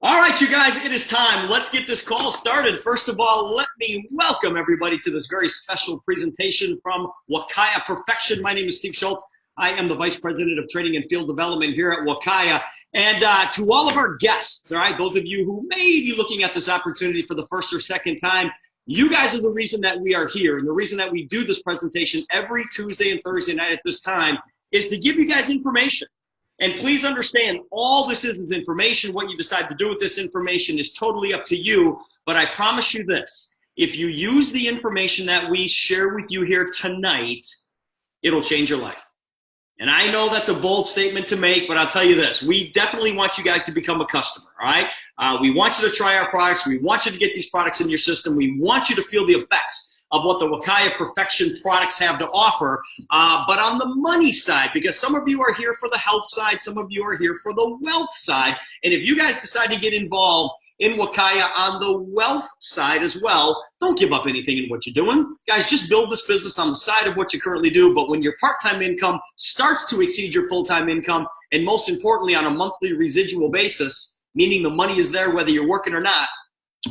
All right, you guys, it is time. Let's get this call started. First of all, let me welcome everybody to this very special presentation from Wakaya Perfection. My name is Steve Schultz. I am the Vice President of Training and Field Development here at Wakaya. And to all of our guests, all right, those of you who may be looking at this opportunity for the first or second time, you guys are the reason that we are here. And the reason that we do this presentation every Tuesday and Thursday night at this time is to give you guys information. And please understand, all this is information. What you decide to do with this information is totally up to you. But I promise you this, if you use the information that we share with you here tonight, it'll change your life. And I know that's a bold statement to make, but I'll tell you this, we definitely want you guys to become a customer, all right? We want you to try our products. We want you to get these products in your system. We want you to feel the effects of what the Wakaya Perfection products have to offer, but on the money side, because some of you are here for the health side, some of you are here for the wealth side, and if you guys decide to get involved in Wakaya on the wealth side as well, don't give up anything in what you're doing. Guys, just build this business on the side of what you currently do, but when your part-time income starts to exceed your full-time income, and most importantly on a monthly residual basis, meaning the money is there whether you're working or not,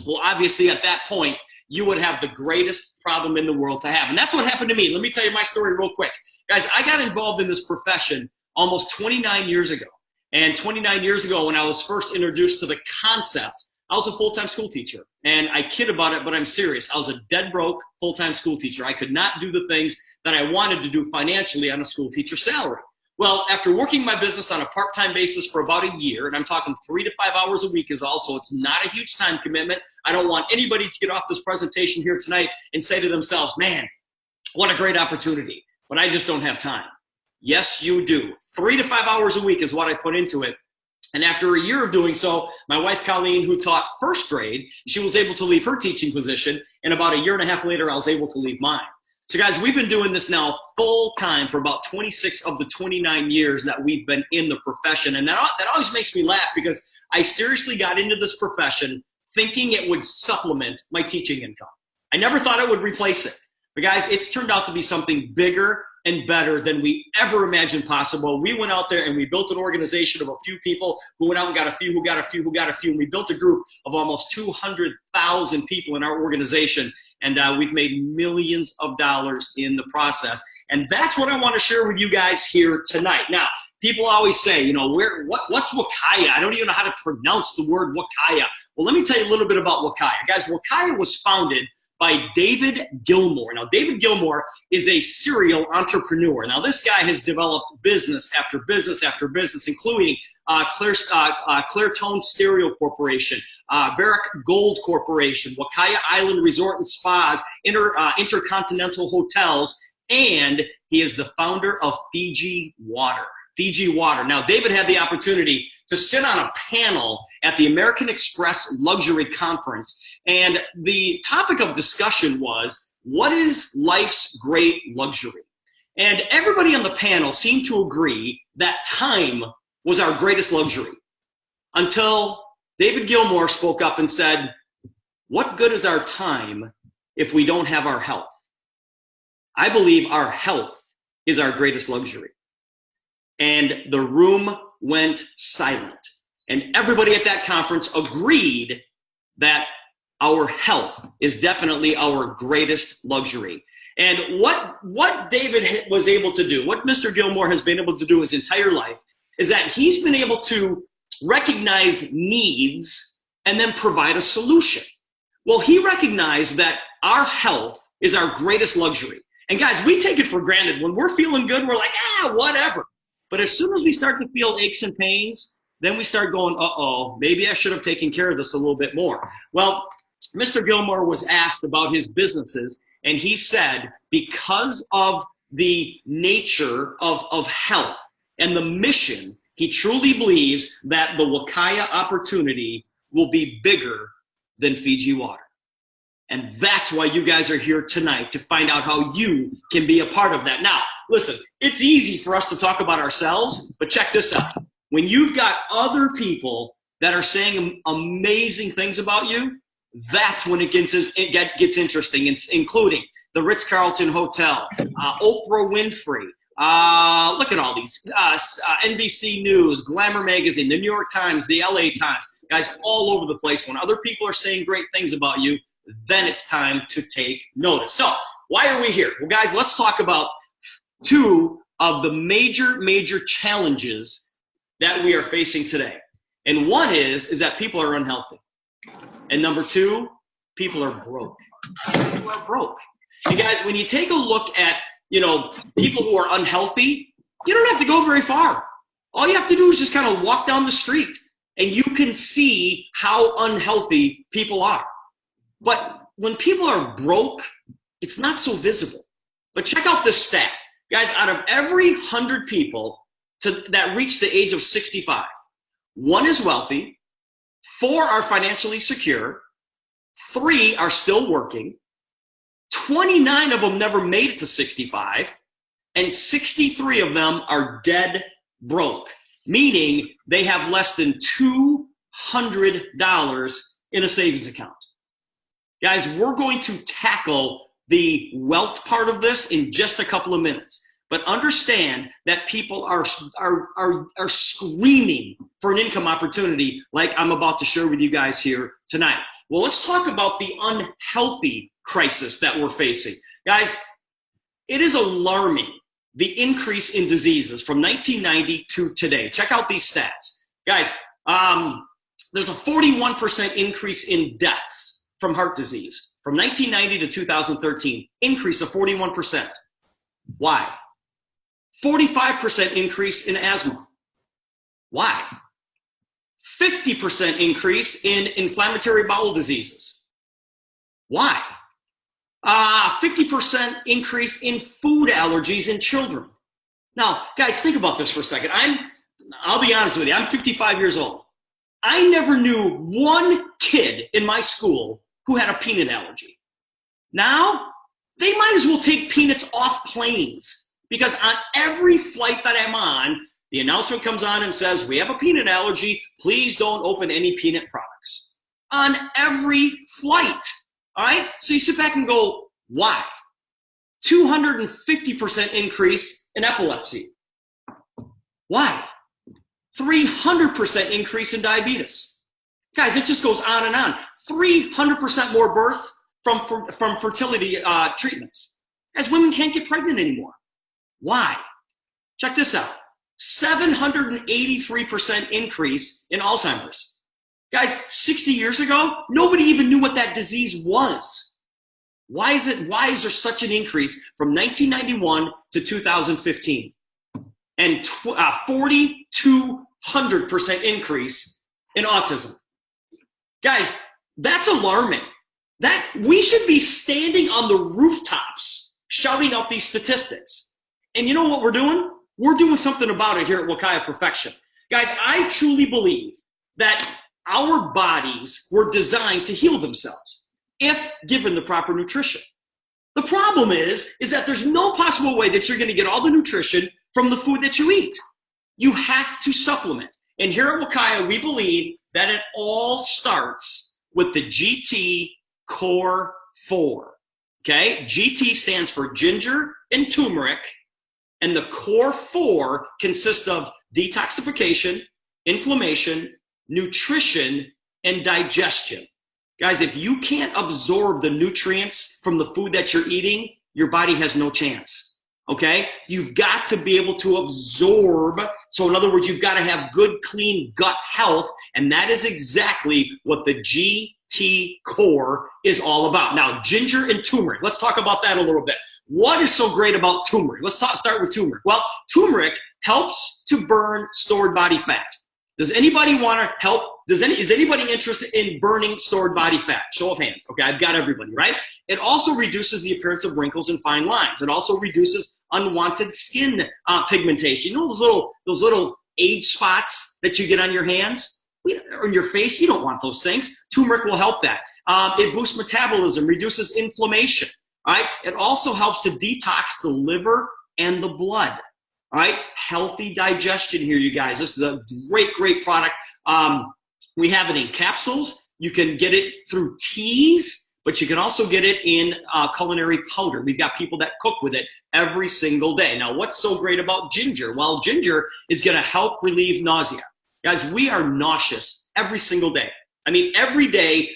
well, obviously at that point, you would have the greatest problem in the world to have. And that's what happened to me. Let me tell you my story real quick. Guys, I got involved in this profession almost 29 years ago. And 29 years ago, when I was first introduced to the concept, I was a full-time school teacher. And I kid about it, but I'm serious. I was a dead broke full-time school teacher. I could not do the things that I wanted to do financially on a school teacher salary. Well, after working my business on a part-time basis for about a year, and I'm talking 3 to 5 hours a week is all, so it's not a huge time commitment. I don't want anybody to get off this presentation here tonight and say to themselves, man, what a great opportunity, but I just don't have time. Yes, you do. 3 to 5 hours a week is what I put into it. And after a year of doing so, my wife, Colleen, who taught first grade, she was able to leave her teaching position, and about a year and a half later, I was able to leave mine. So guys, we've been doing this now full time for about 26 of the 29 years that we've been in the profession. And that always makes me laugh because I seriously got into this profession thinking it would supplement my teaching income. I never thought it would replace it. But guys, it's turned out to be something bigger and better than we ever imagined possible. We went out there and we built an organization of a few people who went out and got a few, who got a few, who got a few. And we built a group of almost 200,000 people in our organization. And we've made millions of dollars in the process. And that's what I want to share with you guys here tonight. Now, people always say, you know, what's Wakaya? I don't even know how to pronounce the word Wakaya. Well, let me tell you a little bit about Wakaya. Guys, Wakaya was founded by David Gilmour. Now, David Gilmour is a serial entrepreneur. Now, this guy has developed business after business after business, including Clairtone Stereo Corporation, Barrick Gold Corporation, Wakaya Island Resort and Spas, Intercontinental Hotels, and he is the founder of Fiji Water. Fiji Water. Now, David had the opportunity to sit on a panel at the American Express Luxury Conference, and the topic of discussion was, what is life's great luxury? And everybody on the panel seemed to agree that time was our greatest luxury, until David Gilmour spoke up and said, what good is our time if we don't have our health? I believe our health is our greatest luxury. And the room went silent. And everybody at that conference agreed that our health is definitely our greatest luxury. And what David was able to do, what Mr. Gilmour has been able to do his entire life, is that he's been able to recognize needs and then provide a solution. Well, he recognized that our health is our greatest luxury. And guys, we take it for granted. When we're feeling good, we're like, whatever. But as soon as we start to feel aches and pains, then we start going, uh-oh, maybe I should have taken care of this a little bit more. Well, Mr. Gilmour was asked about his businesses, and he said, because of the nature of health and the mission, he truly believes that the Wakaya opportunity will be bigger than Fiji Water. And that's why you guys are here tonight, to find out how you can be a part of that. Now, listen, it's easy for us to talk about ourselves, but check this out. When you've got other people that are saying amazing things about you, that's when it gets interesting, including the Ritz-Carlton Hotel, Oprah Winfrey, Look at all these, NBC News, Glamour Magazine, the New York Times, the LA Times, guys, all over the place. When other people are saying great things about you, then it's time to take notice. So why are we here? Well, guys, let's talk about two of the major challenges that we are facing today. And one is that people are unhealthy. And number two, people are broke. People are broke. And guys, when you take a look at, people who are unhealthy, you don't have to go very far. All you have to do is just kind of walk down the street and you can see how unhealthy people are. But when people are broke, it's not so visible. But check out this stat. Guys, out of every 100 people that reach the age of 65, 1 is wealthy, 4 are financially secure, 3 are still working, 29 of them never made it to 65, and 63 of them are dead broke, meaning they have less than $200 in a savings account. Guys, we're going to tackle the wealth part of this in just a couple of minutes. But understand that people are screaming for an income opportunity like I'm about to share with you guys here tonight. Well, let's talk about the unhealthy crisis that we're facing. Guys, it is alarming, the increase in diseases from 1990 to today. Check out these stats. Guys, there's a 41% increase in deaths from heart disease. From 1990 to 2013, increase of 41%. Why? 45% increase in asthma. Why? 50% increase in inflammatory bowel diseases. Why? 50% increase in food allergies in children. Now, guys, think about this for a second. I'll be honest with you, I'm 55 years old. I never knew one kid in my school who had a peanut allergy. Now, they might as well take peanuts off planes. Because on every flight that I'm on, the announcement comes on and says, we have a peanut allergy, please don't open any peanut products. On every flight, all right? So you sit back and go, why? 250% increase in epilepsy. Why? 300% increase in diabetes. Guys, it just goes on and on. 300% more births from fertility treatments. Guys, women can't get pregnant anymore. Why? Check this out. 783% increase in Alzheimer's. Guys, 60 years ago, nobody even knew what that disease was. Why is there such an increase from 1991 to 2015? And 4,200% increase in autism. Guys, that's alarming. That we should be standing on the rooftops shouting out these statistics. And you know what we're doing? We're doing something about it here at Wakaya Perfection. Guys, I truly believe that our bodies were designed to heal themselves if given the proper nutrition. The problem is that there's no possible way that you're going to get all the nutrition from the food that you eat. You have to supplement. And here at Wakaya, we believe that it all starts with the GT Core 4. Okay? GT stands for ginger and turmeric. And the core 4 consists of detoxification, inflammation, nutrition, and digestion. Guys, if you can't absorb the nutrients from the food that you're eating, your body has no chance. Okay? You've got to be able to absorb. So in other words, you've got to have good, clean gut health. And that is exactly what the GT Core is all about. Now, ginger and turmeric. Let's talk about that a little bit. What is so great about turmeric? Let's start with turmeric. Well, turmeric helps to burn stored body fat. Does anybody want to help? Is anybody interested in burning stored body fat? Show of hands. Okay, I've got everybody, right? It also reduces the appearance of wrinkles and fine lines. It also reduces unwanted skin pigmentation. You know those little age spots that you get on your hands or in your face? You don't want those things. Turmeric will help that. It boosts metabolism, reduces inflammation. All right. It also helps to detox the liver and the blood. All right. Healthy digestion here, you guys. This is a great product. We have it in capsules. You can get it through teas. but you can also get it in culinary powder. We've got people that cook with it every single day. Now, what's so great about ginger? Well, ginger is going to help relieve nausea. Guys, we are nauseous every single day. I mean, every day,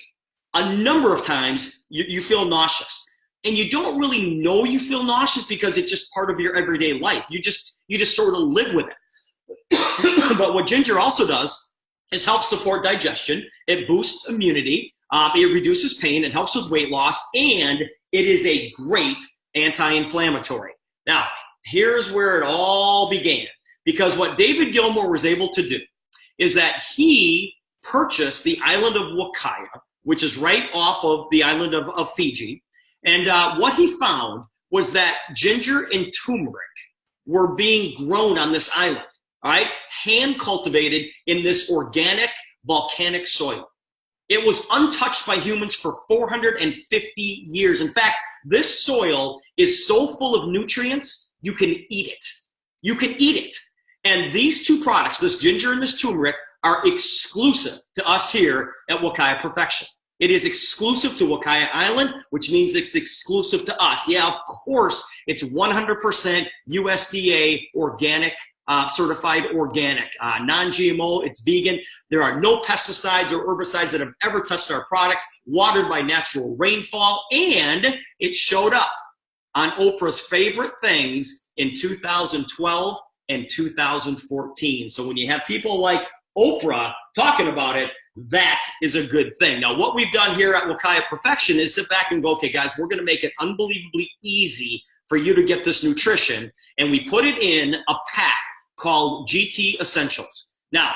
a number of times, you feel nauseous. And you don't really know you feel nauseous because it's just part of your everyday life. You just sort of live with it. But what ginger also does is help support digestion. It boosts immunity. It reduces pain. It helps with weight loss. And it is a great anti-inflammatory. Now, here's where it all began. Because what David Gilmour was able to do is that he purchased the island of Wakaya, which is right off of the island of Fiji. And what he found was that ginger and turmeric were being grown on this island, all right? Hand cultivated in this organic volcanic soil. It was untouched by humans for 450 years. In fact, this soil is so full of nutrients, you can eat it. You can eat it. And these two products, this ginger and this turmeric, are exclusive to us here at Wakaya Perfection. It is exclusive to Wakaya Island, which means it's exclusive to us. Yeah, of course, it's 100% USDA organic, certified organic, non-GMO, it's vegan. There are no pesticides or herbicides that have ever touched our products, watered by natural rainfall, and it showed up on Oprah's favorite things in 2012 and 2014. So when you have people like Oprah talking about it, that is a good thing. Now, what we've done here at Wakaya Perfection is sit back and go, okay, guys, we're going to make it unbelievably easy for you to get this nutrition. And we put it in a pack called GT Essentials. Now,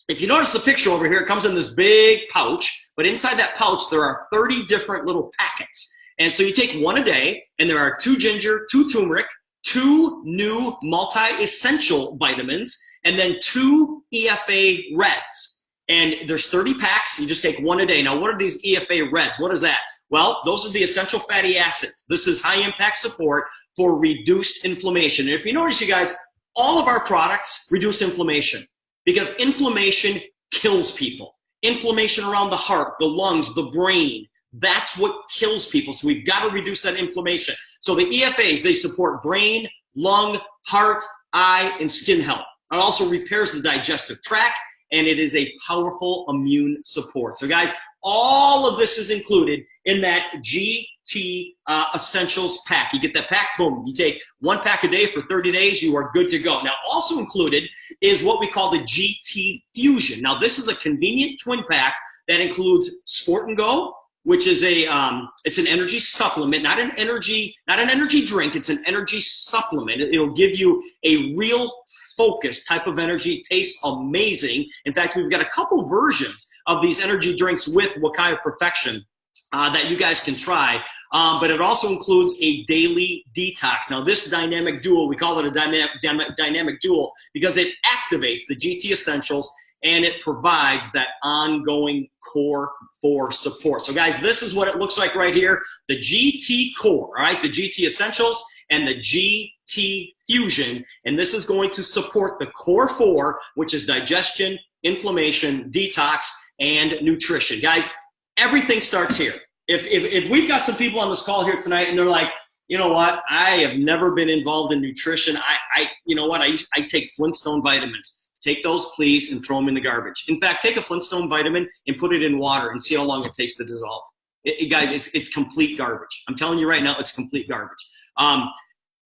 if you notice the picture over here, it comes in this big pouch, but inside that pouch, there are 30 different little packets. And so you take one a day, and there are 2 ginger, 2 turmeric, 2 new multi-essential vitamins, and then 2 EFA Reds. And there's 30 packs. You just take one a day. Now, what are these EFA Reds? What is that? Well, those are the essential fatty acids. This is high-impact support for reduced inflammation. And if you notice, you guys, all of our products reduce inflammation because inflammation kills people. Inflammation around the heart, the lungs, the brain, that's what kills people. So we've got to reduce that inflammation. So the EFAs, they support brain, lung, heart, eye, and skin health. It also repairs the digestive tract, and it is a powerful immune support. So guys, all of this is included in that GT Essentials pack. You get that pack, boom, you take 1 pack a day for 30 days, you are good to go. Now, also included is what we call the GT Fusion. Now, this is a convenient twin pack that includes Sport and Go, which is it's an energy supplement, not an energy drink, it's an energy supplement. It'll give you a real focused type of energy. It tastes amazing. In fact, we've got a couple versions of these energy drinks with Wakaya Perfection that you guys can try. But it also includes a daily detox. Now, this dynamic duo, we call it a dynamic duo because it activates the GT Essentials and it provides that ongoing core for support. So guys, this is what it looks like right here. The GT Core, all right? The GT Essentials and the GT Fusion. And this is going to support the Core 4, which is digestion, inflammation, detox, and nutrition. Guys, everything starts here. If we've got some people on this call here tonight and they're like, you know what, I have never been involved in nutrition. You know what, I take Flintstone vitamins. Take those, please, and throw them in the garbage. In fact, take a Flintstone vitamin and put it in water and see how long it takes to dissolve. Guys, it's complete garbage. I'm telling you right now, it's complete garbage.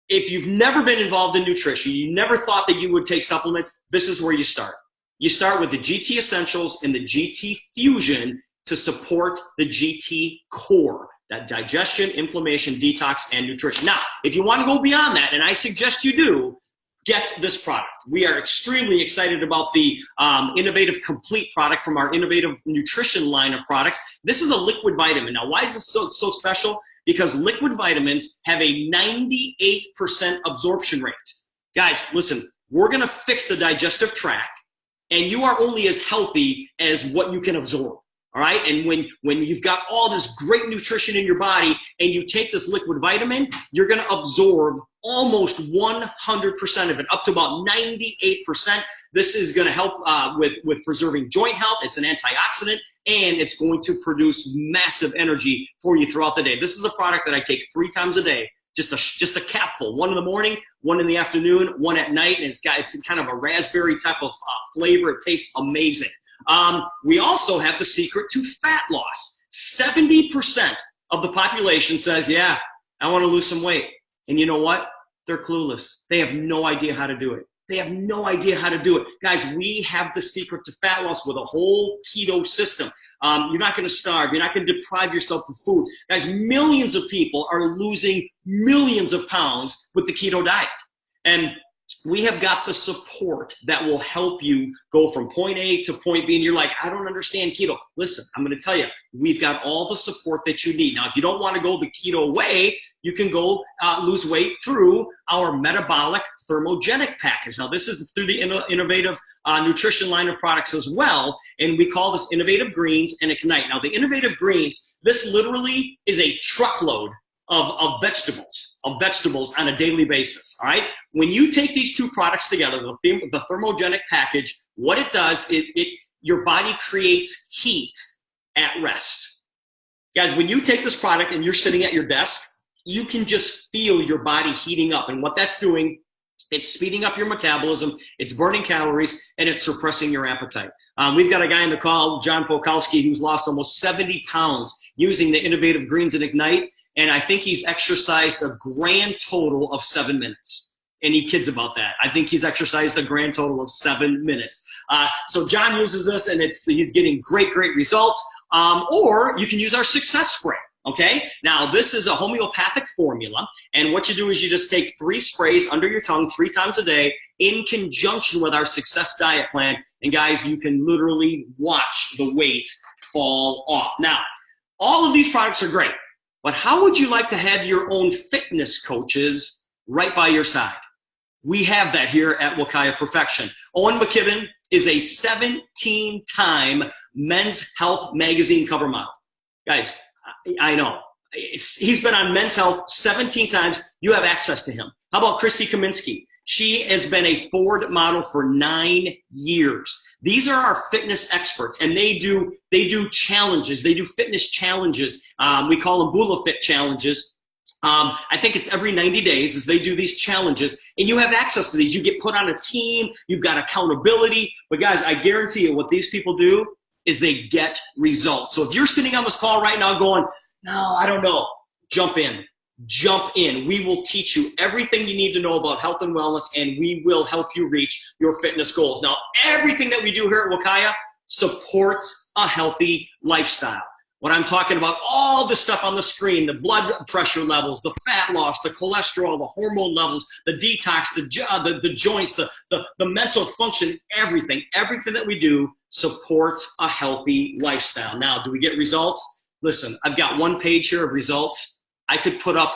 If you've never been involved in nutrition, you never thought that you would take supplements, this is where you start. You start with the GT Essentials and the GT Fusion to support the GT Core, that digestion, inflammation, detox, and nutrition. Now, if you want to go beyond that, and I suggest you do, get this product. We are extremely excited about the Innovative Complete product from our Innovative Nutrition line of products. This is a liquid vitamin. Now, why is this so special? Because liquid vitamins have a 98% absorption rate. Guys, listen, we're gonna fix the digestive tract, and you are only as healthy as what you can absorb. All right. And when you've got all this great nutrition in your body and you take this liquid vitamin, you're going to absorb almost 100% of it, up to about 98%. This is going to help with preserving joint health. It's an antioxidant, and it's going to produce massive energy for you throughout the day. This is a product that I take 3 times a day. Just a capful, 1 in the morning, 1 in the afternoon, 1 at night, and it's kind of a raspberry type of flavor. It tastes amazing. We also have the secret to fat loss. 70% of the population says, yeah, I want to lose some weight. And you know what? They're clueless. They have no idea how to do it. They have no idea how to do it. Guys, we have the secret to fat loss with a whole keto system. You're not going to starve. You're not going to deprive yourself of food. Guys, millions of people are losing millions of pounds with the keto diet. And we have got the support that will help you go from point A to point B. And you're like, I don't understand keto. Listen, I'm going to tell you, we've got all the support that you need. Now, if you don't want to go the keto way, you can go lose weight through our metabolic thermogenic package. Now, this is through the innovative nutrition line of products as well, and we call this Innovative Greens and Ignite. Now, the Innovative Greens, this literally is a truckload of vegetables on a daily basis, all right? When you take these 2 products together, the thermogenic package, what it does, your body creates heat at rest. Guys, when you take this product and you're sitting at your desk, you can just feel your body heating up. And what that's doing, it's speeding up your metabolism, it's burning calories, and it's suppressing your appetite. We've got a guy in the call, John Polkowski, who's lost almost 70 pounds using the Innovative Greens and Ignite. And I think he's exercised a grand total of 7 minutes. And he kids about that. I think he's exercised a grand total of 7 minutes. So John uses this, and he's getting great results. Or you can use our Success Spray. Okay, now this is a homeopathic formula, and what you do is you just take 3 sprays under your tongue 3 times a day in conjunction with our Success Diet Plan, and guys, you can literally watch the weight fall off. Now, all of these products are great, but how would you like to have your own fitness coaches right by your side? We have that here at Wakaya Perfection. Owen McKibben is a 17-time Men's Health magazine cover model. Guys, I know. He's been on Men's Health 17 times. You have access to him. How about Christy Kaminsky? She has been a Ford model for 9 years. These are our fitness experts, and they do challenges. They do fitness challenges. We call them Bula Fit challenges. I think it's every 90 days as they do these challenges, and you have access to these. You get put on a team. You've got accountability. But guys, I guarantee you what these people do is they get results. So if you're sitting on this call right now going, no, I don't know, jump in. Jump in. We will teach you everything you need to know about health and wellness, and we will help you reach your fitness goals. Now, everything that we do here at Wakaya supports a healthy lifestyle. When I'm talking about all the stuff on the screen, the blood pressure levels, the fat loss, the cholesterol, the hormone levels, the detox, the joints, the mental function, everything that we do supports a healthy lifestyle. Now, do we get results? Listen, I've got 1 page here of results. I could put up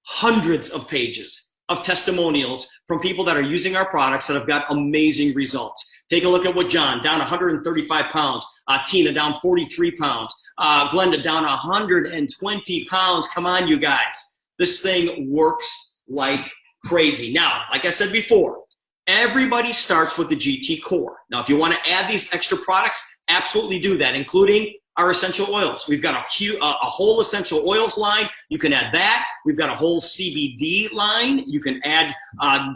hundreds of pages of testimonials from people that are using our products that have got amazing results. Take a look at what John, down 135 pounds. Tina, down 43 pounds. Glenda, down 120 pounds. Come on, you guys. This thing works like crazy. Now, like I said before, everybody starts with the GT Core. Now, if you want to add these extra products, absolutely do that, including our essential oils. We've got a whole essential oils line. You can add that. We've got a whole CBD line. You can add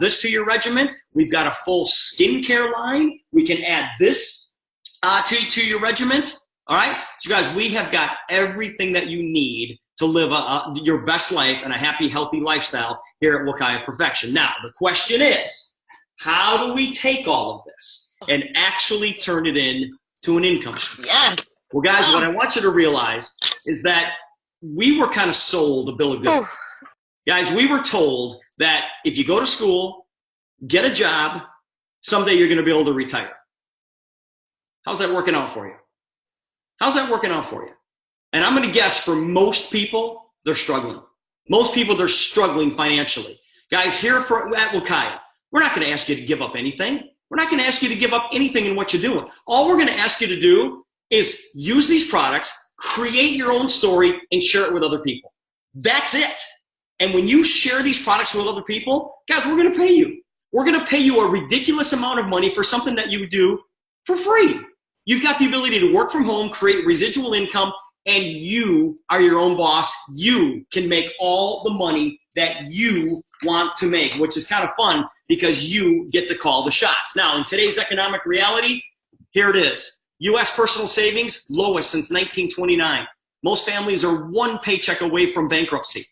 this to your regimen. We've got a full skincare line. We can add this to your regimen. All right? So guys, we have got everything that you need to live your best life and a happy, healthy lifestyle here at Wakaya Perfection. Now, the question is, how do we take all of this and actually turn it into an income stream? Yes. Well, guys, what I want you to realize is that we were kind of sold a bill of goods. Guys, we were told that if you go to school, get a job, someday you're going to be able to retire. How's that working out for you? How's that working out for you? And I'm going to guess for most people, they're struggling. Most people, they're struggling financially. Guys, here at Wakaya, we're not going to ask you to give up anything. We're not going to ask you to give up anything in what you're doing. All we're going to ask you to do is use these products, create your own story, and share it with other people. That's it. And when you share these products with other people, guys, we're going to pay you. We're going to pay you a ridiculous amount of money for something that you do for free. You've got the ability to work from home, create residual income, and you are your own boss. You can make all the money that you want to make, which is kind of fun because you get to call the shots. Now, in today's economic reality, here it is. U.S. personal savings, lowest since 1929. Most families are one paycheck away from bankruptcy.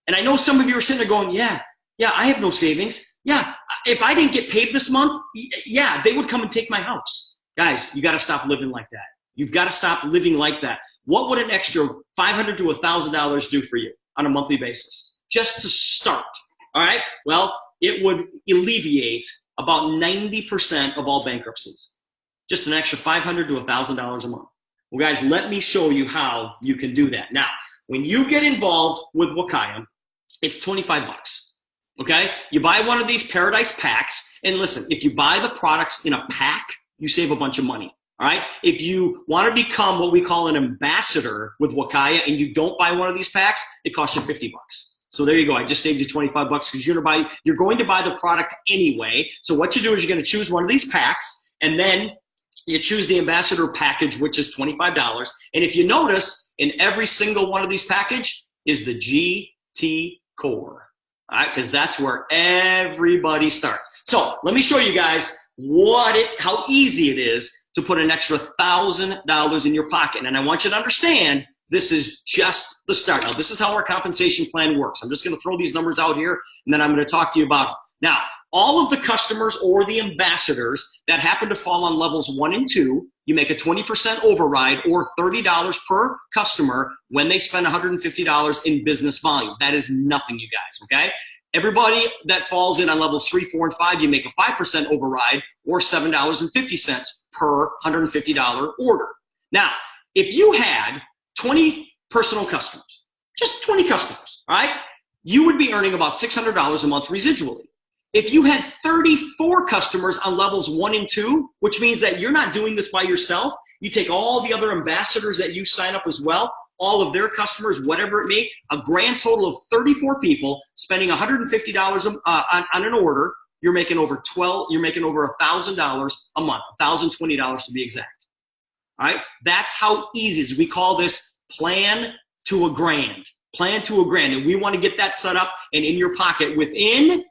And I know some of you are sitting there going, yeah, I have no savings. Yeah, if I didn't get paid this month, yeah, they would come and take my house. Guys, you got to stop living like that. You've got to stop living like that. What would an extra $500 to $1,000 do for you on a monthly basis? Just to start, all right? Well, it would alleviate about 90% of all bankruptcies. Just an extra $500 to $1,000 a month. Well, guys, let me show you how you can do that. Now, when you get involved with Wakaya, it's 25 bucks, okay? You buy one of these Paradise packs, and listen, if you buy the products in a pack, you save a bunch of money, all right? If you want to become what we call an ambassador with Wakaya and you don't buy one of these packs, it costs you 50 bucks. So there you go. I just saved you 25 bucks because you're going to buy the product anyway. So what you do is you're going to choose one of these packs, and then you choose the ambassador package, which is $25. And if you notice, in every single one of these package is the GT Core, all right? Because that's where everybody starts. So let me show you guys how easy it is to put an extra $1,000 in your pocket. And I want you to understand, this is just the start. Now, this is how our compensation plan works. I'm just going to throw these numbers out here, and then I'm going to talk to you about them. Now, all of the customers or the ambassadors that happen to fall on levels 1 and 2, you make a 20% override or $30 per customer when they spend $150 in business volume. That is nothing, you guys, okay? Everybody that falls in on levels 3, 4, and 5, you make a 5% override or $7.50 per $150 order. Now, if you had 20 personal customers, just 20 customers, all right, you would be earning about $600 a month residually. If you had 34 customers on levels 1 and 2, which means that you're not doing this by yourself, you take all the other ambassadors that you sign up as well, all of their customers, whatever it may, a grand total of 34 people spending $150 on an order, you're making over $1,000 a month, $1,020 to be exact. All right, that's how easy it is. We call this plan to a grand. Plan to a grand, and we want to get that set up and in your pocket within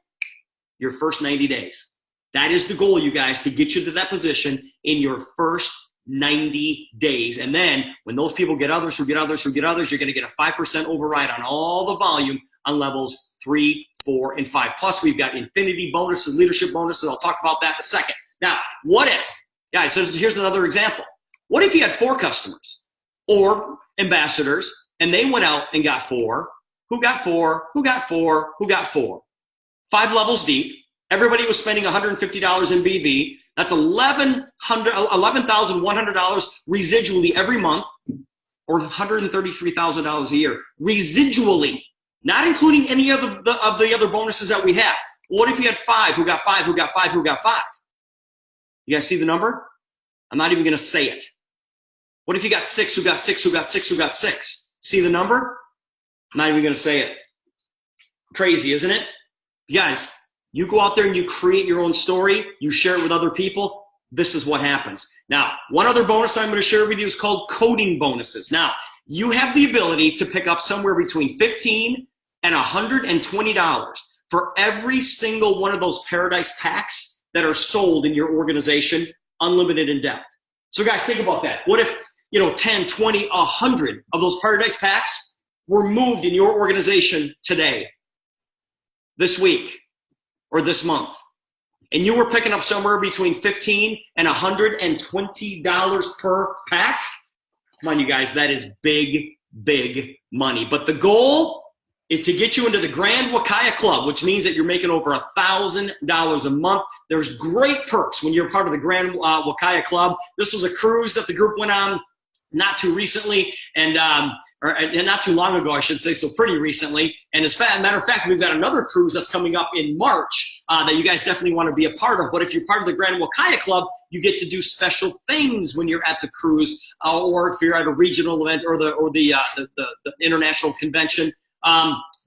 your first 90 days. That is the goal, you guys, to get you to that position in your first 90 days. And then when those people get others who get others who get others, you're going to get a 5% override on all the volume on levels 3, 4, and 5. Plus, we've got infinity bonuses, leadership bonuses. I'll talk about that in a second. Now, what if, guys, here's another example. What if you had 4 customers or ambassadors, and they went out and got 4, who got 4, who got 4, who got 4? 5 levels deep. Everybody was spending $150 in BV. That's $11,100 residually every month, or $133,000 a year. Residually, not including any of the other bonuses that we have. What if you had 5 who got 5, who got 5, who got 5? You guys see the number? I'm not even going to say it. What if you got 6 who got 6, who got 6, who got 6? See the number? I'm not even going to say it. Crazy, isn't it? Guys, you go out there and you create your own story, you share it with other people, this is what happens. Now, one other bonus I'm going to share with you is called coding bonuses. Now, you have the ability to pick up somewhere between $15 and $120 for every single one of those Paradise packs that are sold in your organization, unlimited in depth. So guys, think about that. What if 10, 20, 100 of those Paradise packs were moved in your organization today, this week, or this month, and you were picking up somewhere between $15 and $120 per pack? Come on, you guys, that is big, big money. But the goal is to get you into the Grand Wakaya Club, which means that you're making over $1,000 a month. There's great perks when you're part of the Grand Wakaya Club. This was a cruise that the group went on not too recently, and not too long ago, I should say, so pretty recently. And as a matter of fact, we've got another cruise that's coming up in March that you guys definitely want to be a part of. But if you're part of the Grand Wakaya Club, you get to do special things when you're at the cruise, or if you're at a regional event or the international convention.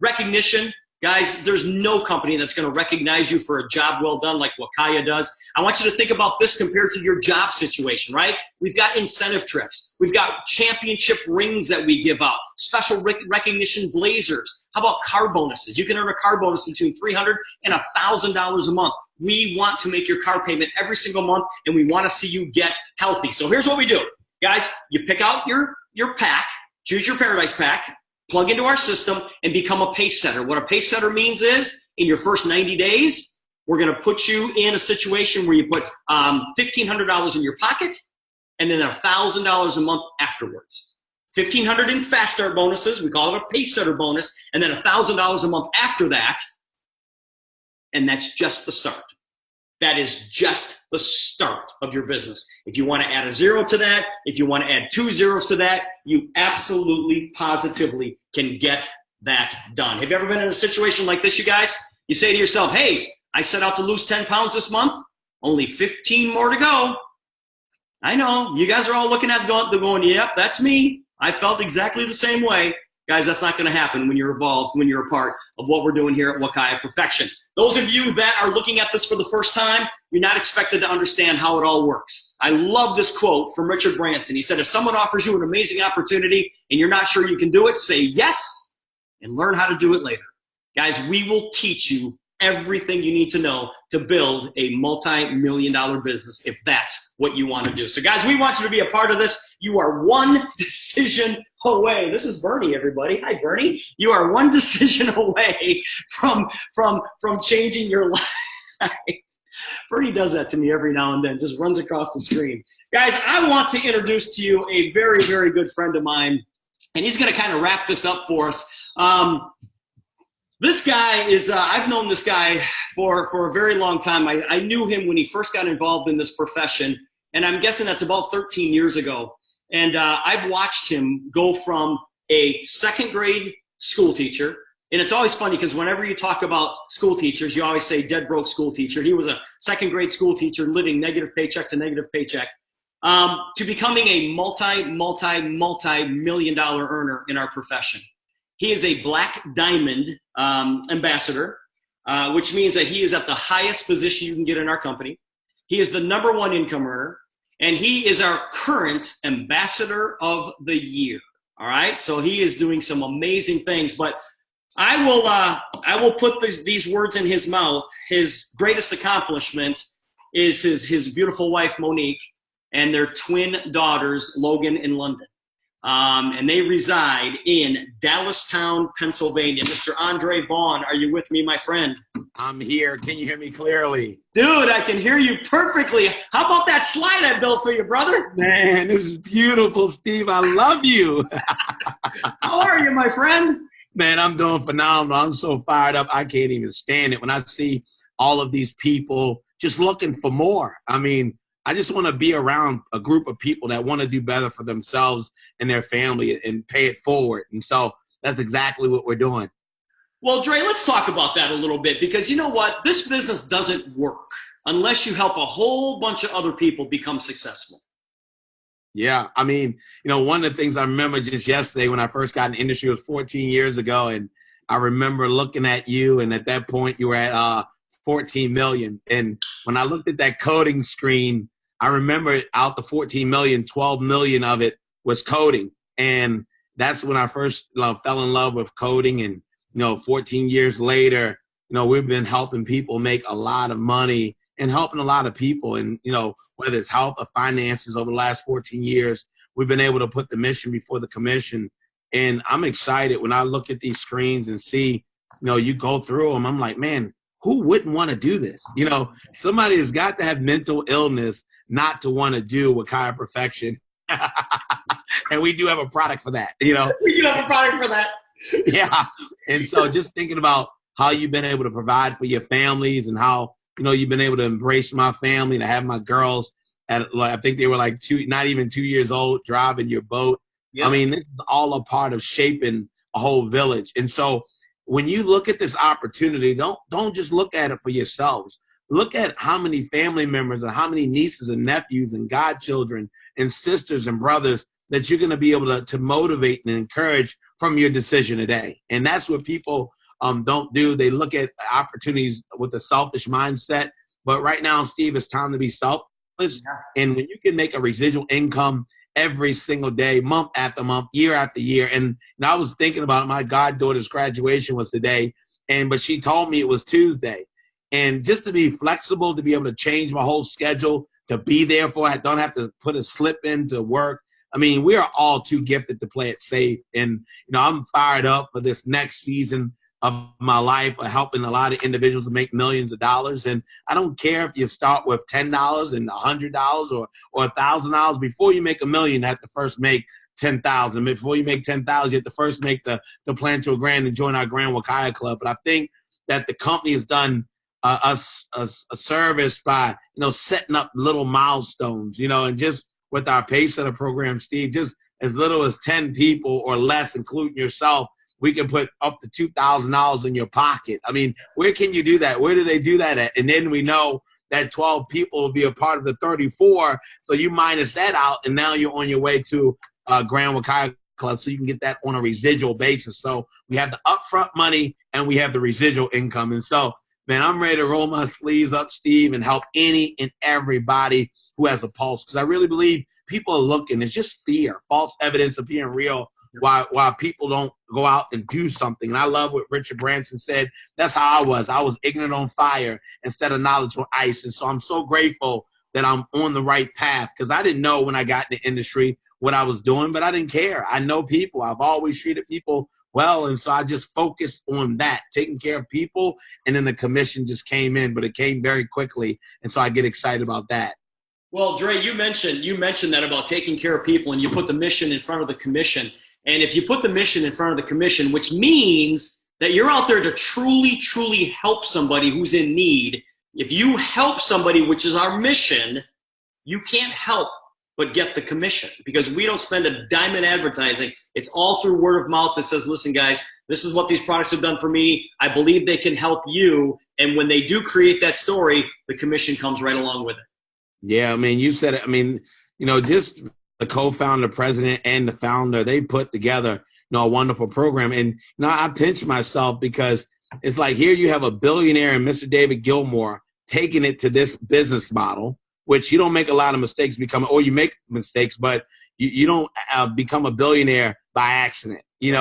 Recognition. Guys, there's no company that's going to recognize you for a job well done like Wakaya does. I want you to think about this compared to your job situation, right? We've got incentive trips. We've got championship rings that we give out, special recognition blazers. How about car bonuses? You can earn a car bonus between $300 and $1,000 a month. We want to make your car payment every single month, and we want to see you get healthy. So here's what we do. Guys, you pick out your pack, choose your Paradise Pack, plug into our system, and become a pace setter. What a pace setter means is, in your first 90 days, we're going to put you in a situation where you put $1,500 in your pocket and then $1,000 a month afterwards. $1,500 in fast start bonuses, we call it a pace setter bonus, and then $1,000 a month after that, and that's just the start. That is just the start of your business. If you want to add a zero to that, if you want to add 2 zeros to that, you absolutely, positively can get that done. Have you ever been in a situation like this, you guys? You say to yourself, hey, I set out to lose 10 pounds this month, only 15 more to go. I know, you guys are all looking at going, yep, that's me. I felt exactly the same way. Guys, that's not going to happen when you're involved, when you're a part of what we're doing here at Wakaya Perfection. Those of you that are looking at this for the first time, you're not expected to understand how it all works. I love this quote from Richard Branson. He said, if someone offers you an amazing opportunity and you're not sure you can do it, say yes and learn how to do it later. Guys, we will teach you everything you need to know to build a multi-million-dollar business if that's what you want to do. So guys, we want you to be a part of this. You are one decision away. This is Bernie, everybody. Hi, Bernie. You are one decision away from changing your life. Bernie does that to me every now and then, just runs across the screen. Guys, I want to introduce to you a very, very good friend of mine, and he's going to kind of wrap this up for us. This guy is, I've known this guy for a very long time. I knew him when he first got involved in this profession, and I'm guessing that's about 13 years ago. And I've watched him go from a second grade school teacher, and it's always funny because whenever you talk about school teachers, you always say dead broke school teacher. He was a second grade school teacher living negative paycheck to negative paycheck, to becoming a multi-million-dollar earner in our profession. He is a Black Diamond ambassador, which means that he is at the highest position you can get in our company. He is the #1 income earner, and he is our current ambassador of the year. All right, so he is doing some amazing things. But I will put these words in his mouth. His greatest accomplishment is his beautiful wife Monique and their twin daughters Logan and London. And they reside in Dallastown, Pennsylvania. Mr. Andre Vaughn, are you with me, my friend? I'm here. Can you hear me clearly? Dude, I can hear you perfectly. How about that slide I built for you, brother? Man, this is beautiful, Steve. I love you. How are you, my friend? Man, I'm doing phenomenal. I'm so fired up. I can't even stand it when I see all of these people just looking for more. I mean, I just want to be around a group of people that want to do better for themselves and their family and pay it forward. And so that's exactly what we're doing. Well, Dre, let's talk about that a little bit, because you know what? This business doesn't work unless you help a whole bunch of other people become successful. Yeah. I mean, you know, one of the things I remember just yesterday when I first got in the industry was 14 years ago. And I remember looking at you, and at that point you were at 14 million. And when I looked at that coding screen, I remember out the 14 million, 12 million of it was coding. And that's when I first fell in love with coding. And, 14 years later, we've been helping people make a lot of money and helping a lot of people. And, whether it's health or finances over the last 14 years, we've been able to put the mission before the commission. And I'm excited when I look at these screens and see, you go through them. I'm like, man, who wouldn't want to do this? Somebody has got to have mental illness not to want to do Wakaya Perfection. And we do have a product for that, We do have a product for that. Yeah. And so just thinking about how you've been able to provide for your families and how, you've been able to embrace my family, to have my girls I think they were like not even 2 years old, driving your boat. Yep. I mean, this is all a part of shaping a whole village. And so when you look at this opportunity, don't just look at it for yourselves. Look at how many family members and how many nieces and nephews and godchildren and sisters and brothers that you're going to be able to motivate and encourage from your decision today. And that's what people don't do. They look at opportunities with a selfish mindset. But right now, Steve, it's time to be selfless. Yeah. And when you can make a residual income every single day, month after month, year after year. And I was thinking about it. My goddaughter's graduation was today, but she told me it was Tuesday. And just to be flexible, to be able to change my whole schedule, to be there for it, don't have to put a slip in to work. I mean, we are all too gifted to play it safe. And, I'm fired up for this next season of my life, helping a lot of individuals to make millions of dollars. And I don't care if you start with $10 and $100 or $1,000. Before you make $1 million, you have to first make $10,000. Before you make $10,000, you have to first make the plan to $1 grand and join our Grand Wakaya Club. But I think that the company has done a service by, setting up little milestones, and just with our Pace Center program, Steve, just as little as 10 people or less, including yourself, we can put up to $2,000 in your pocket. I mean, where can you do that? Where do they do that at? And then we know that 12 people will be a part of the 34. So you minus that out, and now you're on your way to Grand Wakaya Club, so you can get that on a residual basis. So we have the upfront money and we have the residual income. And so, man, I'm ready to roll my sleeves up, Steve, and help any and everybody who has a pulse. Because I really believe people are looking. It's just fear, false evidence of being real, why people don't go out and do something. And I love what Richard Branson said. That's how I was. I was ignorant on fire instead of knowledge on ice. And so I'm so grateful that I'm on the right path, because I didn't know when I got in the industry what I was doing, but I didn't care. I know people. I've always treated people well, and so I just focused on that, taking care of people, and then the commission just came in, but it came very quickly, and so I get excited about that. Well, Dre, you mentioned that about taking care of people, and you put the mission in front of the commission. And if you put the mission in front of the commission, which means that you're out there to truly, truly help somebody who's in need, if you help somebody, which is our mission, you can't help but get the commission, because we don't spend a dime in advertising. It's all through word of mouth that says, listen, guys, this is what these products have done for me. I believe they can help you. And when they do create that story, the commission comes right along with it. Yeah, I mean, you said it. I mean, just the co-founder, president, and the founder, they put together, a wonderful program. And, I pinch myself, because it's like, here you have a billionaire and Mr. David Gilmour taking it to this business model, which you don't make a lot of mistakes or you make mistakes, but you don't become a billionaire by accident. Then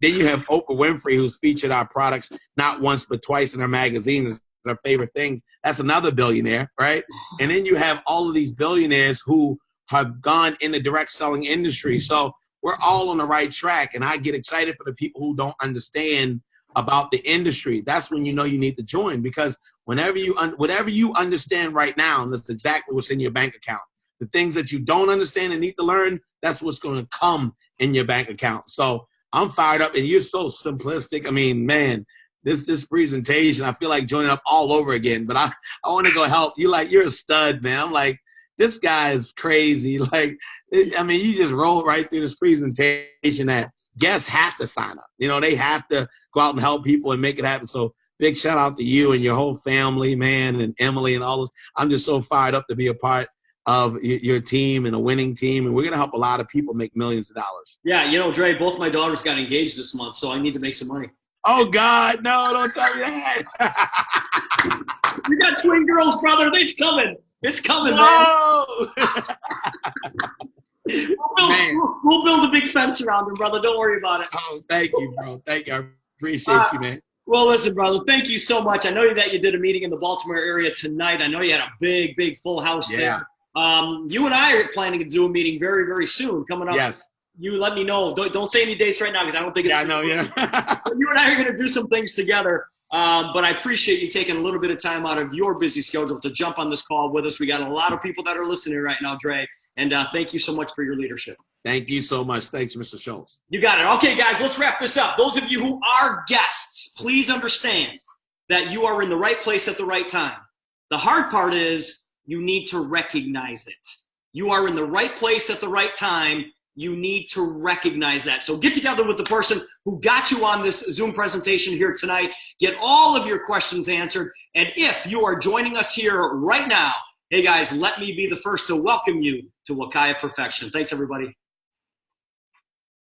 you have Oprah Winfrey, who's featured our products not once but twice in her magazine as her favorite things. That's another billionaire, right? And then you have all of these billionaires who have gone in the direct selling industry. So we're all on the right track, and I get excited for the people who don't understand about the industry. That's when you need to join, because whatever you understand right now, and that's exactly what's in your bank account. The things that you don't understand and need to learn, that's what's going to come in your bank account. So I'm fired up, and you're so simplistic. I mean, man, this presentation, I feel like joining up all over again. But I want to go help you. You're a stud, man. I'm like, this guy is crazy. You just roll right through this presentation that guests have to sign up. They have to go out and help people and make it happen. So big shout out to you and your whole family, man, and Emily and all those. I'm just so fired up to be a part of your team and a winning team. And we're going to help a lot of people make millions of dollars. Yeah, Dre, both my daughters got engaged this month, so I need to make some money. Oh, God, no, don't tell me that. You got twin girls, brother. It's coming. It's coming, no! Man. We'll build a big fence around them, brother. Don't worry about it. Oh, thank you, bro. Thank you. I appreciate you, man. Well, listen, brother, thank you so much. I know that you did a meeting in the Baltimore area tonight. I know you had a big full house there. You and I are planning to do a meeting very, very soon coming up. Yes. You let me know. Don't say any dates right now, because I don't think it's. Yeah, I know, yeah. You and I are going to do some things together. But I appreciate you taking a little bit of time out of your busy schedule to jump on this call with us. We got a lot of people that are listening right now, Dre. And thank you so much for your leadership. Thank you so much. Thanks, Mr. Schultz. You got it. Okay, guys, let's wrap this up. Those of you who are guests, please understand that you are in the right place at the right time. The hard part is you need to recognize it. You are in the right place at the right time. You need to recognize that. So get together with the person who got you on this Zoom presentation here tonight. Get all of your questions answered. And if you are joining us here right now, hey guys, let me be the first to welcome you to Wakaya Perfection. Thanks, everybody.